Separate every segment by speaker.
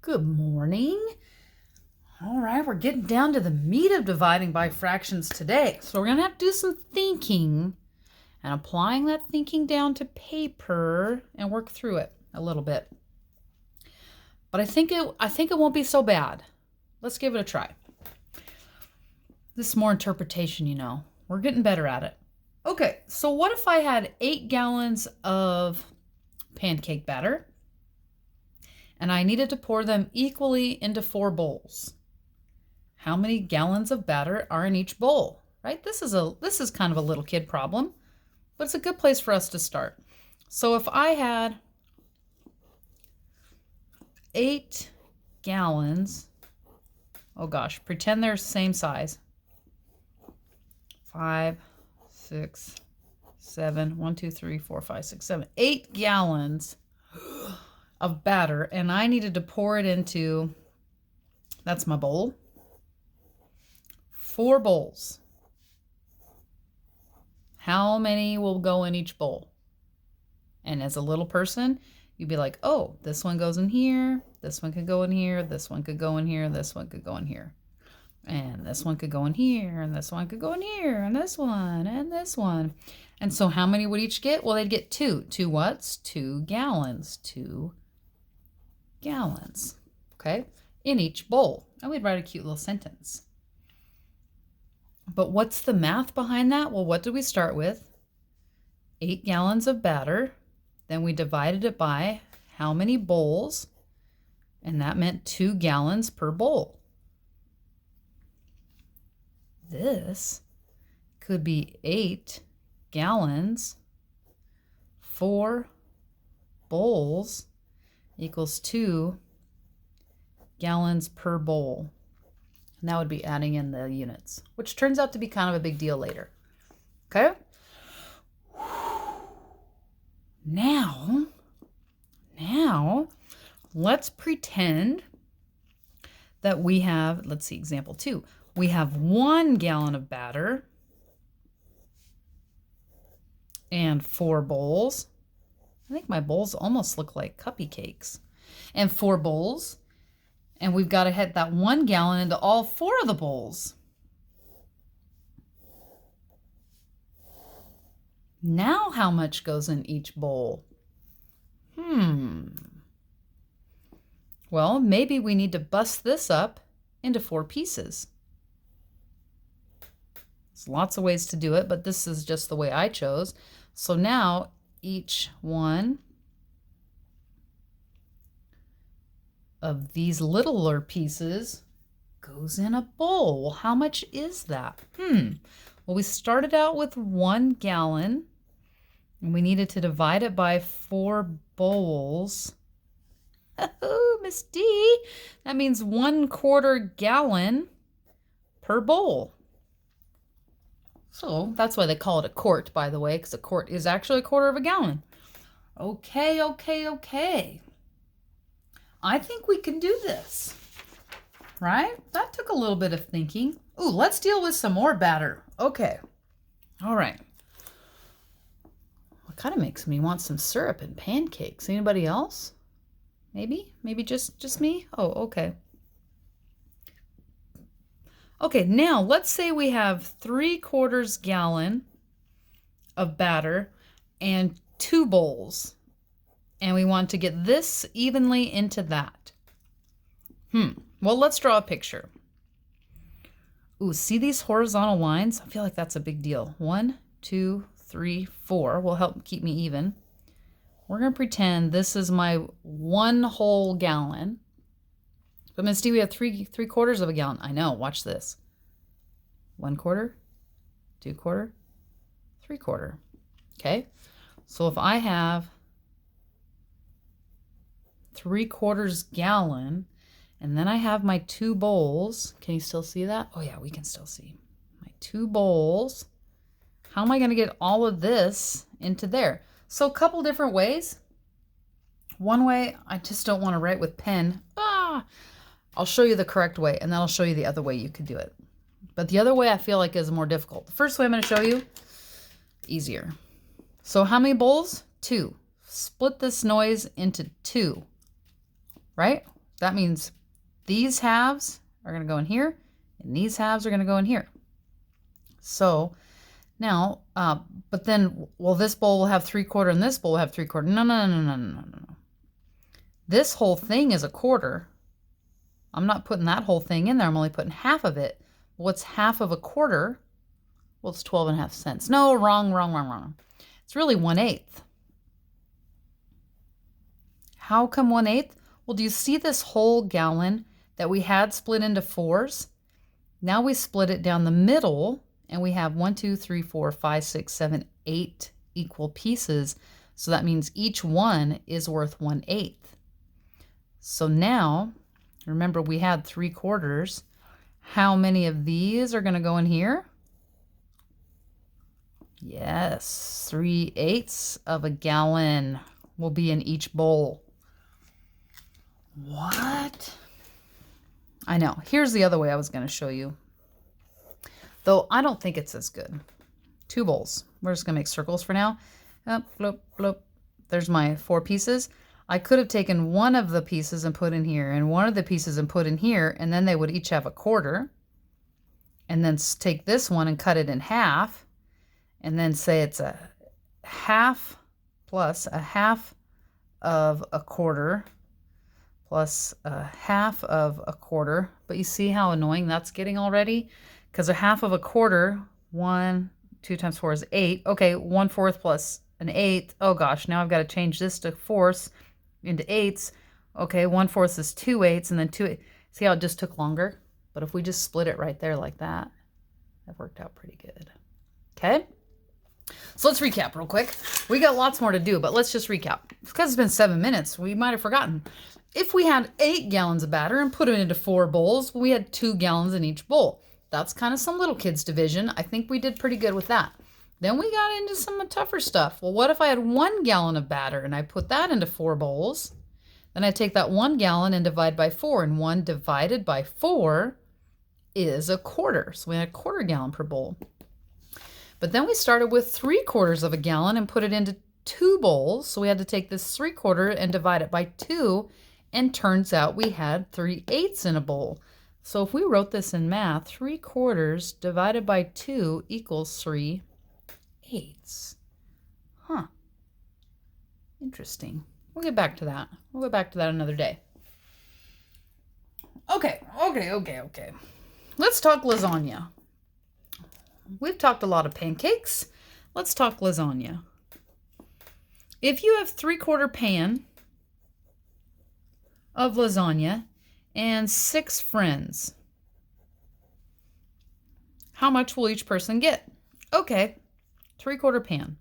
Speaker 1: Good morning. All right, we're getting down to the meat of dividing by fractions today. So we're going to have to do some thinking and applying that thinking down to paper and work through it a little bit. But I think it won't be so bad. Let's give it a try. This is more interpretation, We're getting better at it. Okay, so what if I had 8 gallons of pancake batter and I needed to pour them equally into 4 bowls? How many gallons of batter are in each bowl, right? This is kind of a little kid problem, but it's a good place for us to start. So if I had 8 gallons, oh gosh, pretend they're the same size. 5, 6, 7, 1, 2, 3, 4, 5, 6, 7, 8 gallons of batter, and I needed to pour it into, that's my bowl, 4 bowls. How many will go in each bowl? And as a little person, you'd be like, oh, this one goes in here, this one could go in here, this one could go in here, this one could go in here. And this one could go in here, and this one could go in here, and this one, and this one. And so how many would each get? Well, they'd get 2. 2 whats? 2 gallons. 2 gallons, okay, in each bowl. And we'd write a cute little sentence. But what's the math behind that? Well, what did we start with? 8 gallons of batter. Then we divided it by how many bowls? And that meant 2 gallons per bowl. This could be 8 gallons, 4 bowls equals 2 gallons per bowl. And that would be adding in the units, which turns out to be kind of a big deal later. Okay? Now, let's pretend that we have, let's see, example 2. We have 1 gallon of batter and 4 bowls. I think my bowls almost look like cuppy cakes. And 4 bowls. And we've got to hit that 1 gallon into all 4 of the bowls. Now how much goes in each bowl? Well, maybe we need to bust this up into 4 pieces. There's lots of ways to do it, but this is just the way I chose. So now each one of these littler pieces goes in a bowl. Well, how much is that? Well, we started out with 1 gallon, and we needed to divide it by 4 bowls. Oh, Miss D, that means 1/4 gallon per bowl. So that's why they call it a quart, by the way, because a quart is actually 1/4 of a gallon. Okay. I think we can do this, right? That took a little bit of thinking. Ooh, let's deal with some more batter. Okay. All right. It kind of makes me want some syrup and pancakes. Anybody else? Maybe just me? Oh, okay. Okay, now let's say we have 3/4 gallon of batter and 2 bowls. And we want to get this evenly into that. Well, let's draw a picture. Ooh, see these horizontal lines? I feel like that's a big deal. 1, 2, 3, 4 will help keep me even. We're going to pretend this is my 1 whole gallon. But Miss D, we have 3/4 of a gallon. I know, watch this. 1/4, 2/4, 3/4. Okay, so if I have 3/4 gallon, and then I have my 2 bowls. Can you still see that? Oh yeah, we can still see. My 2 bowls. How am I going to get all of this into there? So a couple different ways. One way, I just don't want to write with pen. I'll show you the correct way, and then I'll show you the other way you could do it. But the other way I feel like is more difficult. The first way I'm going to show you, easier. So how many bowls? 2. Split this noise into 2, right? That means these halves are going to go in here, and these halves are going to go in here. So now, but then, well, this bowl will have 3/4 and this bowl will have 3/4. No, no, no, no, no, no, no. This whole thing is a quarter. I'm not putting that whole thing in there. I'm only putting half of it. What's half of a quarter? Well, it's 12.5 cents. No, wrong, wrong, wrong, wrong. It's really 1/8. How come 1/8? Well, do you see this whole gallon that we had split into 4s? Now we split it down the middle, and we have 1, 2, 3, 4, 5, 6, 7, 8 equal pieces. So that means each one is worth 1/8. So now, remember we had 3/4. How many of these are going to go in here? Yes, 3/8 of a gallon will be in each bowl. What? I know. Here's the other way I was going to show you. Though I don't think it's as good. 2 bowls. We're just going to make circles for now. Bloop, bloop. There's my 4 pieces. I could have taken one of the pieces and put in here, and one of the pieces and put in here, and then they would each have a quarter. And then take this one and cut it in half, and then say it's a half plus a half of a quarter plus a half of a quarter. But you see how annoying that's getting already? Because a half of a quarter, 1, 2 times 4 is 8. Okay, 1/4 plus an 1/8. Oh gosh, now I've got to change this to fourths into 8s. Okay, 1/4 is 2/8, and then 2. See how it just took longer? But if we just split it right there like that, that worked out pretty good. Okay? So let's recap real quick. We got lots more to do, but let's just recap. Because it's been 7 minutes, we might have forgotten. If we had 8 gallons of batter and put it into 4 bowls, we had 2 gallons in each bowl. That's kind of some little kids division. I think we did pretty good with that. Then we got into some tougher stuff. Well, what if I had 1 gallon of batter and I put that into 4 bowls? Then I take that 1 gallon and divide by 4, and 1 divided by 4 is a quarter. So we had a 1/4 gallon per bowl. But then we started with 3/4 of a gallon and put it into 2 bowls. So we had to take this 3/4 and divide it by 2, and turns out we had 3/8 in a bowl. So if we wrote this in math, 3/4 divided by 2 equals 3/8. Huh. Interesting. We'll get back to that. We'll get back to that another day. Okay. Let's talk lasagna. We've talked a lot of pancakes. Let's talk lasagna. If you have 3/4 pan of lasagna and 6 friends, how much will each person get? Okay, 3/4 pan.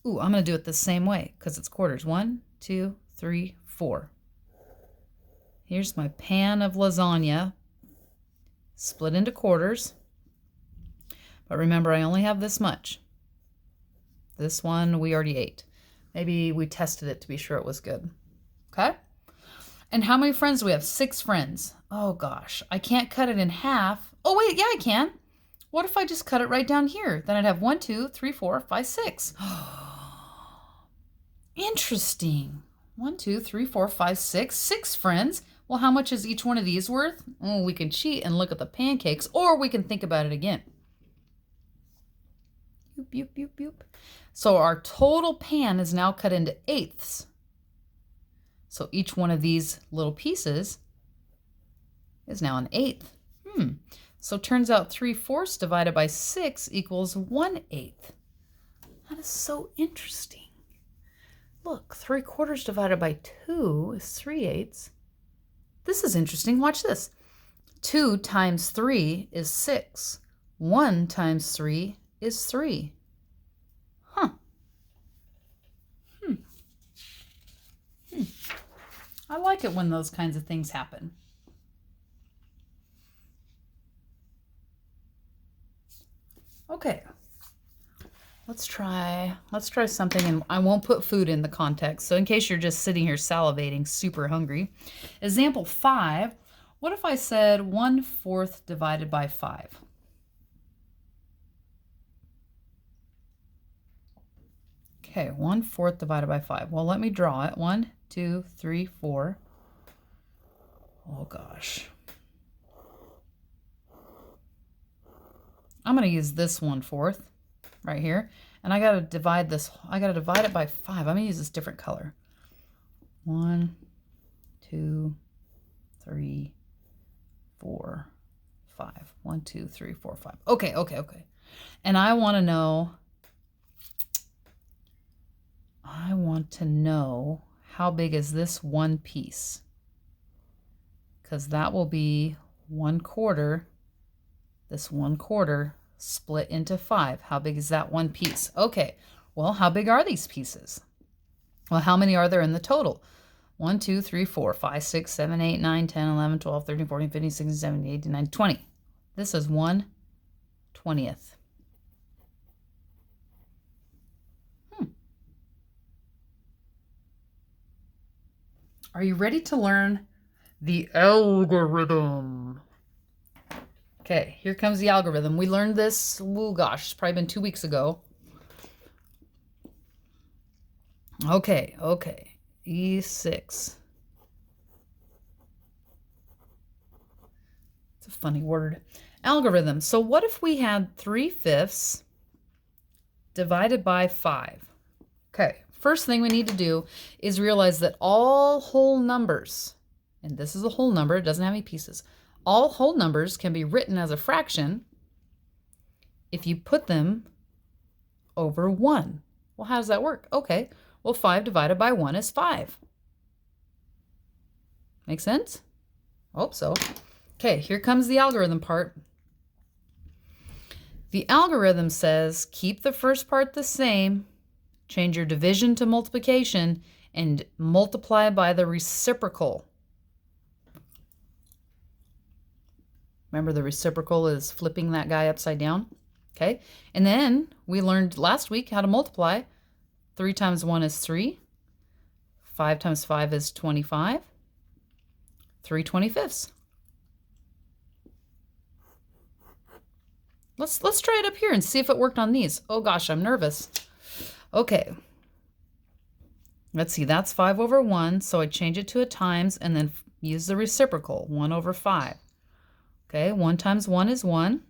Speaker 1: Ooh, I'm going to do it the same way because it's quarters. 1, 2, 3, 4. Here's my pan of lasagna split into quarters. But remember, I only have this much. This one we already ate. Maybe we tested it to be sure it was good. Okay? And how many friends do we have? 6 friends. Oh gosh, I can't cut it in half. Oh wait, yeah I can. What if I just cut it right down here? Then I'd have 1, 2, 3, 4, 5, 6. Interesting. 1, 2, 3, 4, 5, 6. 6 friends. Well, how much is each one of these worth? Oh, we can cheat and look at the pancakes, or we can think about it again. Boop, boop, boop, boop. So our total pan is now cut into 1/8. So each one of these little pieces is now an 1/8. So it turns out 3/4 divided by 6 equals 1/8. That is so interesting. Look, 3/4 divided by 2 is 3/8. This is interesting. Watch this. 2 times 3 is 6. 1 times 3 is 3. Huh. I like it when those kinds of things happen. Okay. Let's try something, and I won't put food in the context. So in case you're just sitting here salivating, super hungry. Example 5, what if I said 1/4 divided by 5? Okay, 1/4 divided by 5. Well, let me draw it. 1, 2, 3, 4. Oh gosh. I'm going to use this 1/4 right here. And I got to divide this. I got to divide it by 5. I'm going to use this different color. 1, 2, 3, 4, 5. 1, 2, 3, 4, 5. Okay. And I want to know how big is this one piece? Because that will be 1/4. This 1/4 split into 5. How big is that one piece? Okay, well, how big are these pieces? Well, how many are there in the total? 1, 2, 3, 4, 5, 6, 7, 8, 9, 10, 11, 12, 13, 14, 15, 16, 17, 18, 19, 20. This is 1/20. Are you ready to learn the algorithm? Okay, here comes the algorithm. We learned this, oh gosh, it's probably been 2 weeks ago. Okay. E6. It's a funny word. Algorithm. So what if we had 3/5 divided by 5? Okay, first thing we need to do is realize that all whole numbers, and this is a whole number, it doesn't have any pieces, all whole numbers can be written as a fraction if you put them over 1. Well, how does that work? Okay, well, 5 divided by 1 is 5. Make sense? Hope so. Okay, here comes the algorithm part. The algorithm says keep the first part the same, change your division to multiplication, and multiply by the reciprocal. Remember, the reciprocal is flipping that guy upside down. Okay, and then we learned last week how to multiply. 3 times 1 is 3. 5 times 5 is 25. 3/25. Let's try it up here and see if it worked on these. Oh gosh, I'm nervous. Okay. Let's see, that's 5 over 1, so I change it to a times and then use the reciprocal, 1 over 5. Okay, 1 times 1 is 1.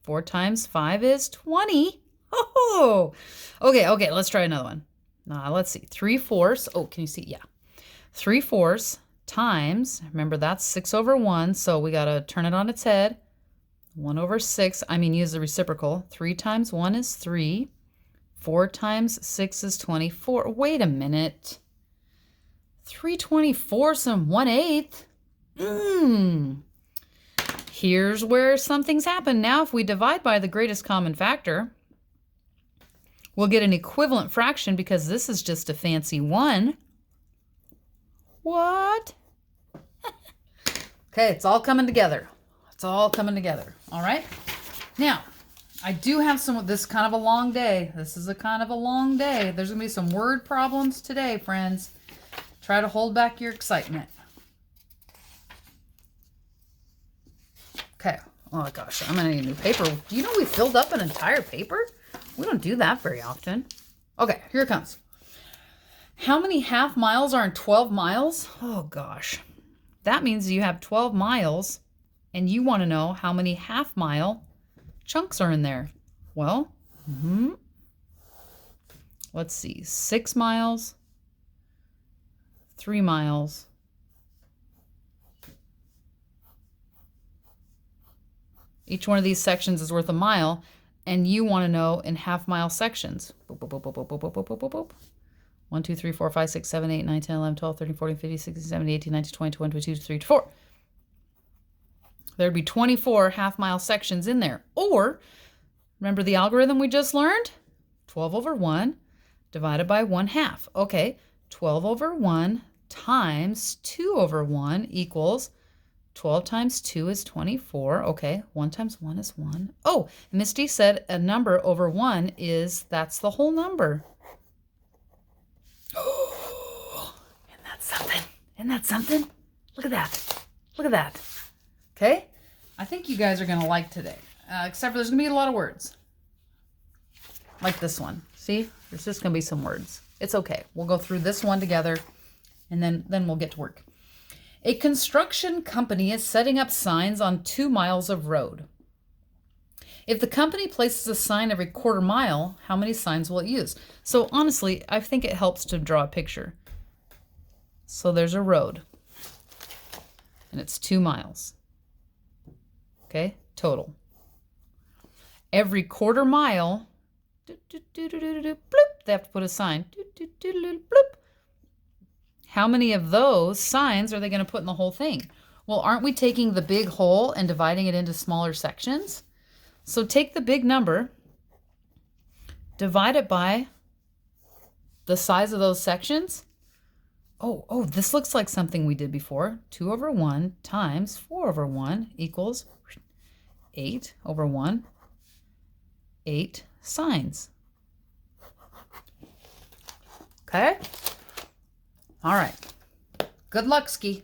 Speaker 1: 4 times 5 is 20. Oh, okay, let's try another one. Let's see, 3/4. Oh, can you see? Yeah. 3/4 times, remember that's 6 over 1, so we got to turn it on its head. 1 over 6, use the reciprocal. 3 times 1 is 3. 4 times 6 is 24. Wait a minute. 3/24 and 1/8. Here's where something's happened. Now, if we divide by the greatest common factor, we'll get an equivalent fraction because this is just a fancy 1. What? Okay, it's all coming together. All right? Now, I do have this is kind of a long day. This is a kind of a long day. There's going to be some word problems today, friends. Try to hold back your excitement. Okay. Oh, gosh. I'm going to need new paper. Do you know we filled up an entire paper? We don't do that very often. Okay, here it comes. How many half miles are in 12 miles? Oh, gosh. That means you have 12 miles, and you want to know how many half-mile chunks are in there. Well, let's see. 6 miles, 3 miles, each one of these sections is worth a mile, and you want to know in half-mile sections. Boop, boop, boop, boop, boop, boop, boop, boop, boop, boop. 1, 2, 3, 4, 5, 6, 7, 8, 9, 10, 11, 12, 13, 14, 15, 16, 17, 18, 19, 20, 21, 22, 23, 24. There'd be 24 half-mile sections in there. Or, remember the algorithm we just learned? 12 over 1 divided by 1/2. Okay, 12 over 1 times 2 over 1 equals 12 times 2 is 24. Okay, 1 times 1 is 1. Oh, Misty said a number over 1 that's the whole number. Oh, isn't that something? Isn't that something? Look at that. Look at that. Okay? I think you guys are going to like today. Except for there's going to be a lot of words. Like this one. See? There's just going to be some words. It's okay. We'll go through this one together, and then we'll get to work. A construction company is setting up signs on 2 miles of road. If the company places a sign every quarter mile, how many signs will it use? So honestly, I think it helps to draw a picture. So there's a road, and it's 2 miles. Okay, total. Every quarter mile, bloop, they have to put a sign. Bloop. How many of those signs are they going to put in the whole thing? Well, aren't we taking the big whole and dividing it into smaller sections? So take the big number, divide it by the size of those sections. Oh, this looks like something we did before. 2 over 1 times 4 over 1 equals 8 over 1. 8 signs. Okay? All right. Good luck, Ski.